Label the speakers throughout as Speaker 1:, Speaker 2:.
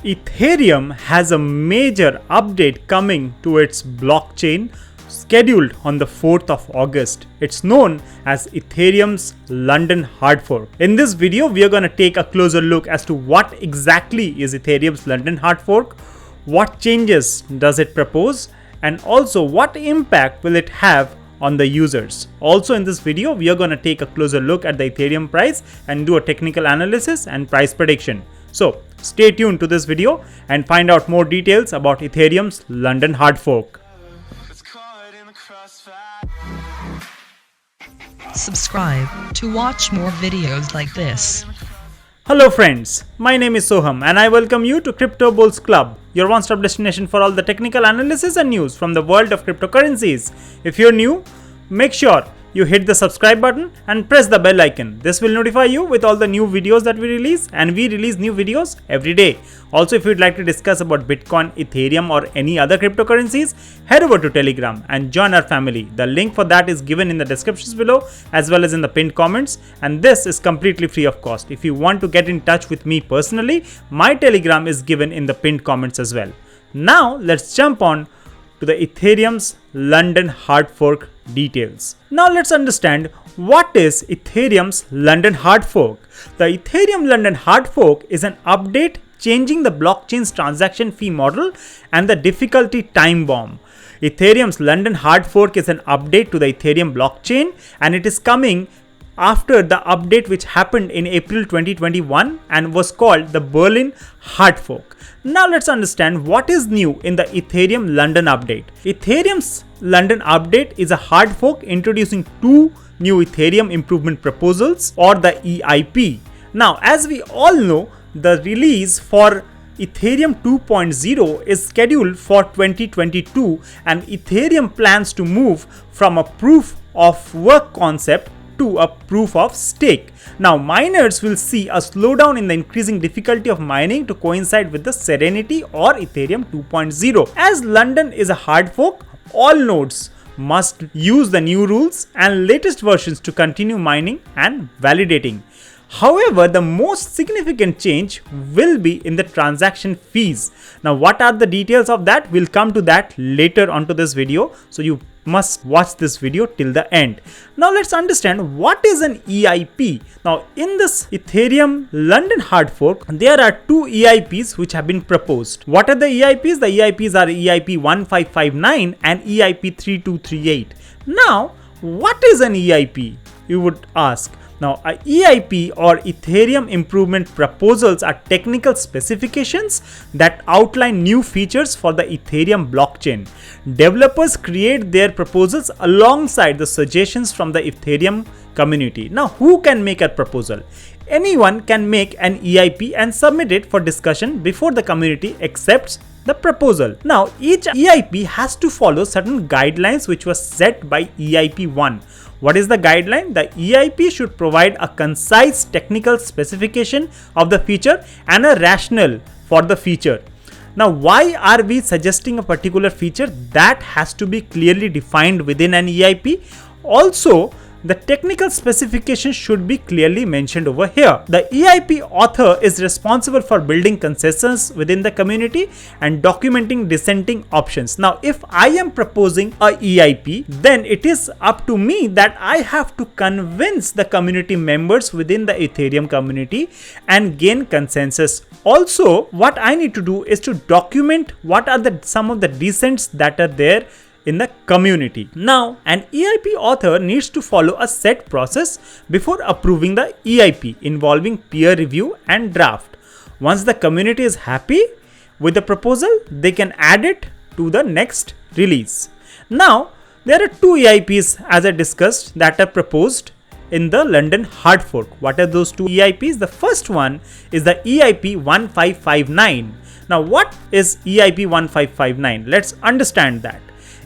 Speaker 1: Ethereum has a major update coming to its blockchain scheduled on the 4th of August. It's known as Ethereum's London hard fork. In this video, we are going to take a closer look as to what exactly is Ethereum's London hard fork, what changes does it propose, and also what impact will it have on the users. Also in this video, we are going to take a closer look at the Ethereum price and do a technical analysis and price prediction. So stay tuned to this video and find out more details about Ethereum's London hard fork.
Speaker 2: Subscribe to watch more videos like this.
Speaker 1: Hello friends, my name is Soham and I welcome you to Crypto Bulls Club, your one-stop destination for all the technical analysis and news from the world of cryptocurrencies. If you're new, make sure you hit the subscribe button and press the bell icon. This will notify you with all the new videos that we release, and we release new videos every day. Also, if you'd like to discuss about Bitcoin, Ethereum or any other cryptocurrencies, head over to Telegram and join our family. The link for that is given in the descriptions below as well as in the pinned comments, and this is completely free of cost. If you want to get in touch with me personally, my Telegram is given in the pinned comments as well. Now let's jump on to the Ethereum's London hard fork details. Now let's understand what is Ethereum's London hard fork. The Ethereum London hard fork is an update changing the blockchain's transaction fee model and the difficulty time bomb. Ethereum's London hard fork is an update to the Ethereum blockchain, and it is coming after the update which happened in April 2021 and was called the Berlin hard fork. Now let's understand what is new in the Ethereum London update. Ethereum's London update is a hard fork introducing two new Ethereum improvement proposals, or the EIP. Now, as we all know, the release for Ethereum 2.0 is scheduled for 2022, and Ethereum plans to move from a proof of work concept to a proof of stake. Now, miners will see a slowdown in the increasing difficulty of mining to coincide with the Serenity or Ethereum 2.0. As London is a hard fork, all nodes must use the new rules and latest versions to continue mining and validating. However, the most significant change will be in the transaction fees. Now, what are the details of that? We'll come to that later onto this video, so you must watch this video till the end. Now let's understand what is an EIP. Now in this Ethereum London hard fork, there are two EIPs which have been proposed. What are the EIPs? The EIPs are EIP 1559 and EIP 3238. Now what is an EIP, you would ask? Now, a EIP or Ethereum Improvement Proposals are technical specifications that outline new features for the Ethereum blockchain. Developers create their proposals alongside the suggestions from the Ethereum community. Now, who can make a proposal? Anyone can make an EIP and submit it for discussion before the community accepts the proposal. Now, each EIP has to follow certain guidelines which was set by EIP 1. What is the guideline? The EIP should provide a concise technical specification of the feature and a rationale for the feature. Now, why are we suggesting a particular feature? That has to be clearly defined within an EIP. Also, the technical specification should be clearly mentioned over here. The EIP author is responsible for building consensus within the community and documenting dissenting options. Now, if I am proposing a EIP, then it is up to me that I have to convince the community members within the Ethereum community and gain consensus. Also, what I need to do is to document what are some of the dissents that are there in the community. Now, an EIP author needs to follow a set process before approving the EIP involving peer review and draft. Once the community is happy with the proposal, they can add it to the next release. Now, there are two EIPs as I discussed that are proposed in the London hard fork. What are those two EIPs? The first one is the EIP 1559. Now, what is EIP 1559? Let's understand that.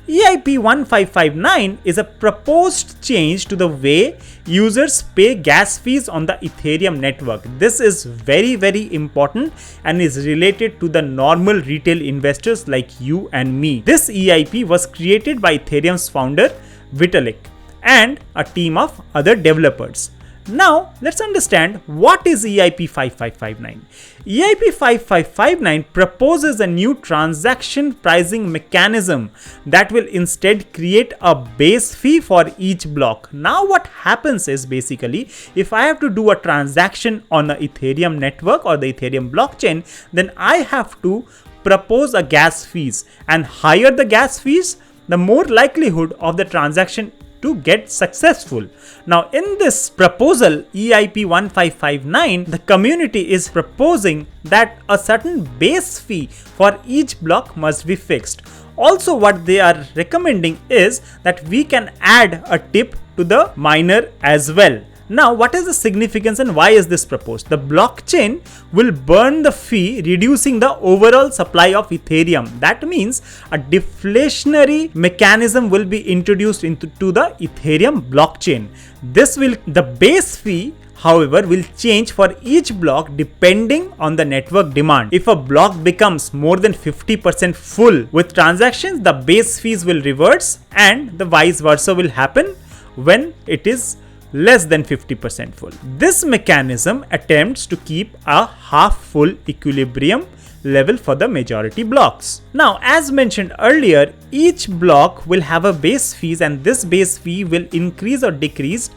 Speaker 1: EIP 1559 is a proposed change to the way users pay gas fees on the Ethereum network. This is very important and is related to the normal retail investors like you and me. This EIP was created by Ethereum's founder Vitalik and a team of other developers. Now let's understand what is EIP 5559. EIP 5559 proposes a new transaction pricing mechanism that will instead create a base fee for each block. Now what happens is, basically, if I have to do a transaction on the Ethereum network or the Ethereum blockchain, then I have to propose a gas fees, and higher the gas fees, the more likelihood of the transaction to get successful. Now in this proposal EIP 1559, the community is proposing that a certain base fee for each block must be fixed. Also, what they are recommending is that we can add a tip to the miner as well. Now, what is the significance and why is this proposed? The blockchain will burn the fee, reducing the overall supply of Ethereum. That means a deflationary mechanism will be introduced into the Ethereum blockchain. The base fee, however, will change for each block depending on the network demand. If a block becomes more than 50% full with transactions, the base fees will reverse, and the vice versa will happen when it is less than 50% full. This mechanism attempts to keep a half full equilibrium level for the majority blocks. Now, as mentioned earlier, each block will have a base fees, and this base fee will increase or decrease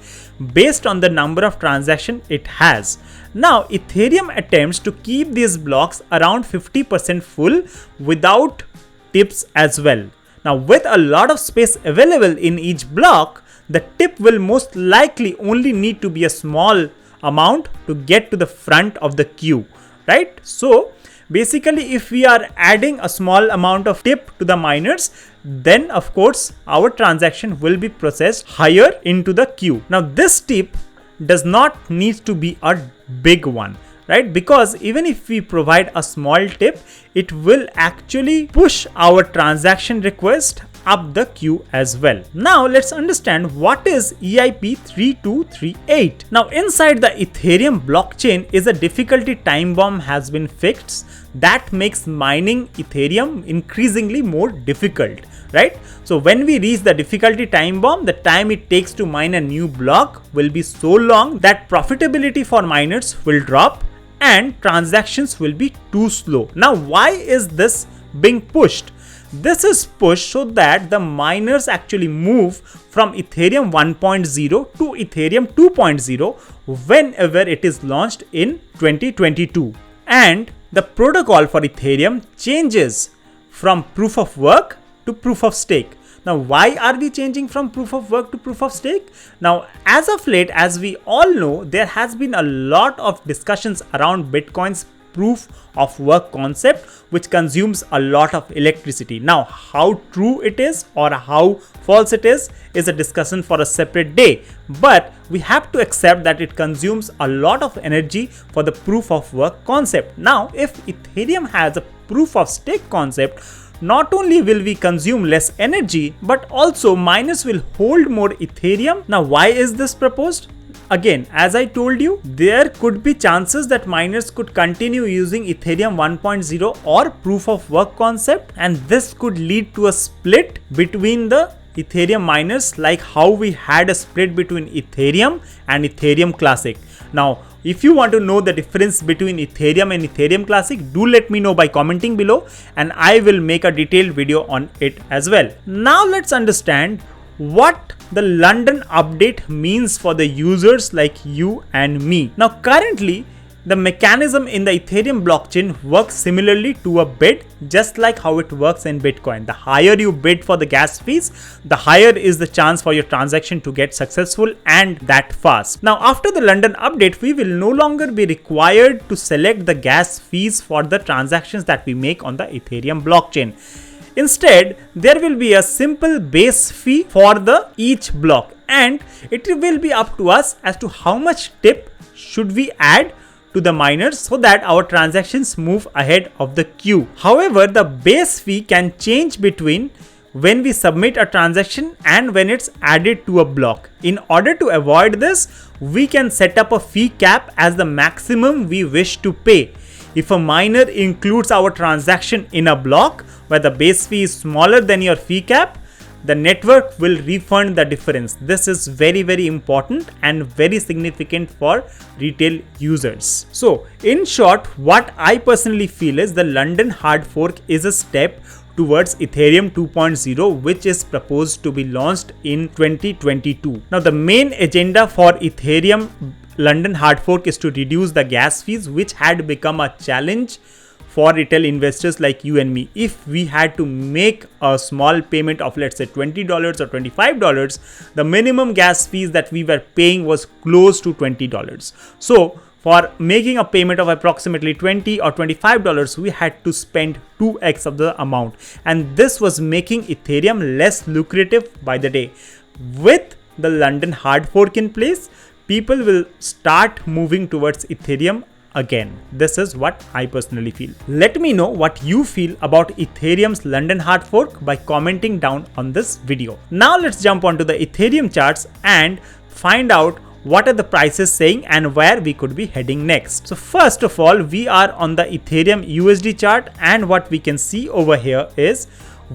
Speaker 1: based on the number of transactions it has. Now, Ethereum attempts to keep these blocks around 50% full without tips as well. Now, with a lot of space available in each block, the tip will most likely only need to be a small amount to get to the front of the queue, right? So basically, if we are adding a small amount of tip to the miners, then of course our transaction will be processed higher into the queue. Now this tip does not need to be a big one, right? Because even if we provide a small tip, it will actually push our transaction request up the queue as well. Now let's understand what is EIP 3238. Now inside the Ethereum blockchain is a difficulty time bomb has been fixed that makes mining Ethereum increasingly more difficult, right? So when we reach the difficulty time bomb, the time it takes to mine a new block will be so long that profitability for miners will drop and transactions will be too slow. Now why is this being pushed? This is pushed so that the miners actually move from Ethereum 1.0 to Ethereum 2.0 whenever it is launched in 2022. And the protocol for Ethereum changes from proof of work to proof of stake. Now, why are we changing from proof of work to proof of stake? Now, as of late, as we all know, there has been a lot of discussions around Bitcoin's proof of work concept, which consumes a lot of electricity. Now, how true it is or how false it is a discussion for a separate day. But we have to accept that it consumes a lot of energy for the proof of work concept. Now, if Ethereum has a proof of stake concept, not only will we consume less energy, but also miners will hold more Ethereum. Now, why is this proposed? Again, as I told you, there could be chances that miners could continue using Ethereum 1.0 or proof of work concept, and this could lead to a split between the Ethereum miners, like how we had a split between Ethereum and Ethereum Classic. Now, if you want to know the difference between Ethereum and Ethereum Classic, do let me know by commenting below, and I will make a detailed video on it as well. Now let's understand what the London update means for the users like you and me. Now currently, the mechanism in the Ethereum blockchain works similarly to a bid, just like how it works in Bitcoin. The higher you bid for the gas fees, the higher is the chance for your transaction to get successful and that fast. Now after the London update, we will no longer be required to select the gas fees for the transactions that we make on the Ethereum blockchain. Instead, there will be a simple base fee for each block, and it will be up to us as to how much tip should we add to the miners so that our transactions move ahead of the queue. However, the base fee can change between when we submit a transaction and when it's added to a block. In order to avoid this, we can set up a fee cap as the maximum we wish to pay. If a miner includes our transaction in a block where the base fee is smaller than your fee cap, the network will refund the difference. This is very, very important and very significant for retail users. So in short, what I personally feel is the London hard fork is a step towards Ethereum 2.0, which is proposed to be launched in 2022. Now, the main agenda for Ethereum London hard fork is to reduce the gas fees, which had become a challenge for retail investors like you and me. If we had to make a small payment of, let's say, $20 or $25, the minimum gas fees that we were paying was close to $20. So for making a payment of approximately $20 or $25, we had to spend 2x of the amount. And this was making Ethereum less lucrative by the day. With the London hard fork in place, people will start moving towards Ethereum again. This is what I personally feel. Let me know what you feel about Ethereum's London hard fork by commenting down on this video. Now let's jump onto the Ethereum charts and find out what are the prices saying and where we could be heading next. So first of all, we are on the Ethereum USD chart, and what we can see over here is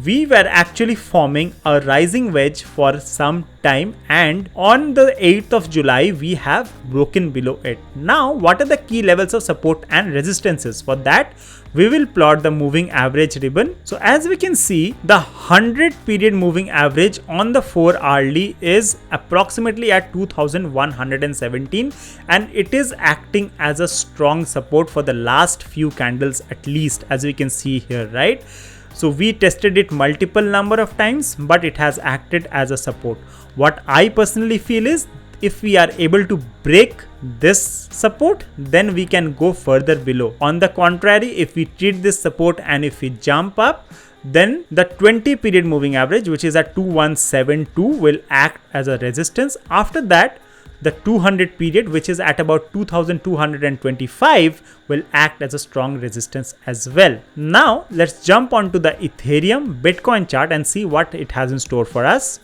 Speaker 1: we were actually forming a rising wedge for some time, and on the 8th of July we have broken below it. Now what are the key levels of support and resistances? For that we will plot the moving average ribbon. So as we can see, the 100 period moving average on the 4 hourly is approximately at 2117, and it is acting as a strong support for the last few candles at least, as we can see here, right? So we tested it multiple number of times, but it has acted as a support. What I personally feel is if we are able to break this support, then we can go further below. On the contrary, if we treat this support and if we jump up, then the 20 period moving average, which is at 2172, will act as a resistance. After that, the 200 period, which is at about 2225, will act as a strong resistance as well. Now let's jump onto the Ethereum Bitcoin chart and see what it has in store for us.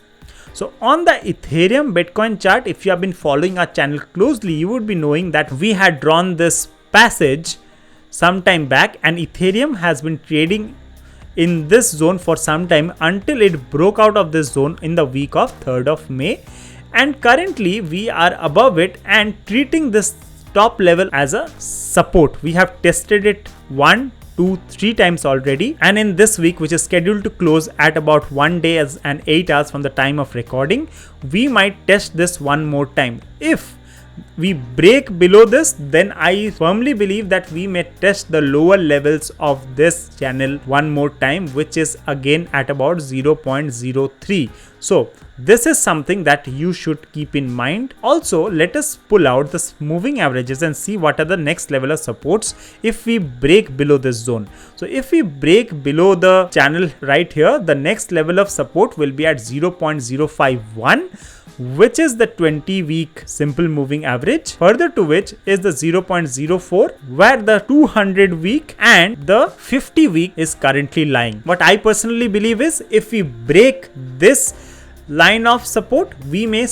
Speaker 1: So on the Ethereum Bitcoin chart, if you have been following our channel closely, you would be knowing that we had drawn this passage some time back, and Ethereum has been trading in this zone for some time until it broke out of this zone in the week of 3rd of May. And currently we are above it and treating this top level as a support. We have tested it 1, 2, 3 times already, and in this week, which is scheduled to close at about 1 day and 8 hours from the time of recording, we might test this one more time. If we break below this, then I firmly believe that we may test the lower levels of this channel one more time, which is again at about 0.03. So this is something that you should keep in mind. Also, let us pull out the moving averages and see what are the next level of supports if we break below this zone. So if we break below the channel right here, the next level of support will be at 0.051, which is the 20-week simple moving average, further to which is the 0.04, where the 200-week and the 50-week is currently lying. What I personally believe is if we break this line of support, we may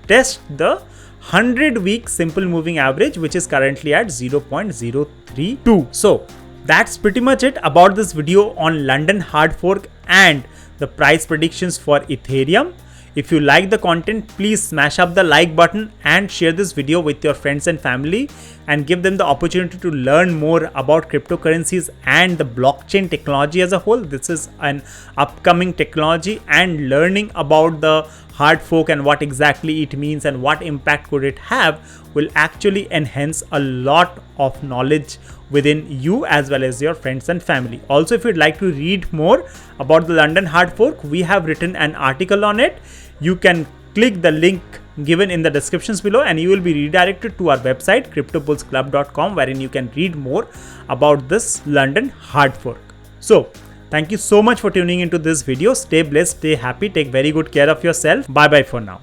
Speaker 1: test the 100-week simple moving average, which is currently at 0.032. So that's pretty much it about this video on London hard fork and the price predictions for Ethereum. If you like the content, please smash up the like button and share this video with your friends and family and give them the opportunity to learn more about cryptocurrencies and the blockchain technology as a whole. This is an upcoming technology, and learning about the hard fork and what exactly it means and what impact could it have will actually enhance a lot of knowledge within you as well as your friends and family. Also, if you'd like to read more about the London hard fork, we have written an article on it. You can click the link given in the descriptions below and you will be redirected to our website cryptobullsclub.com, wherein you can read more about this London hard fork. So thank you so much for tuning into this video. Stay blessed, stay happy, take very good care of yourself. Bye bye for now.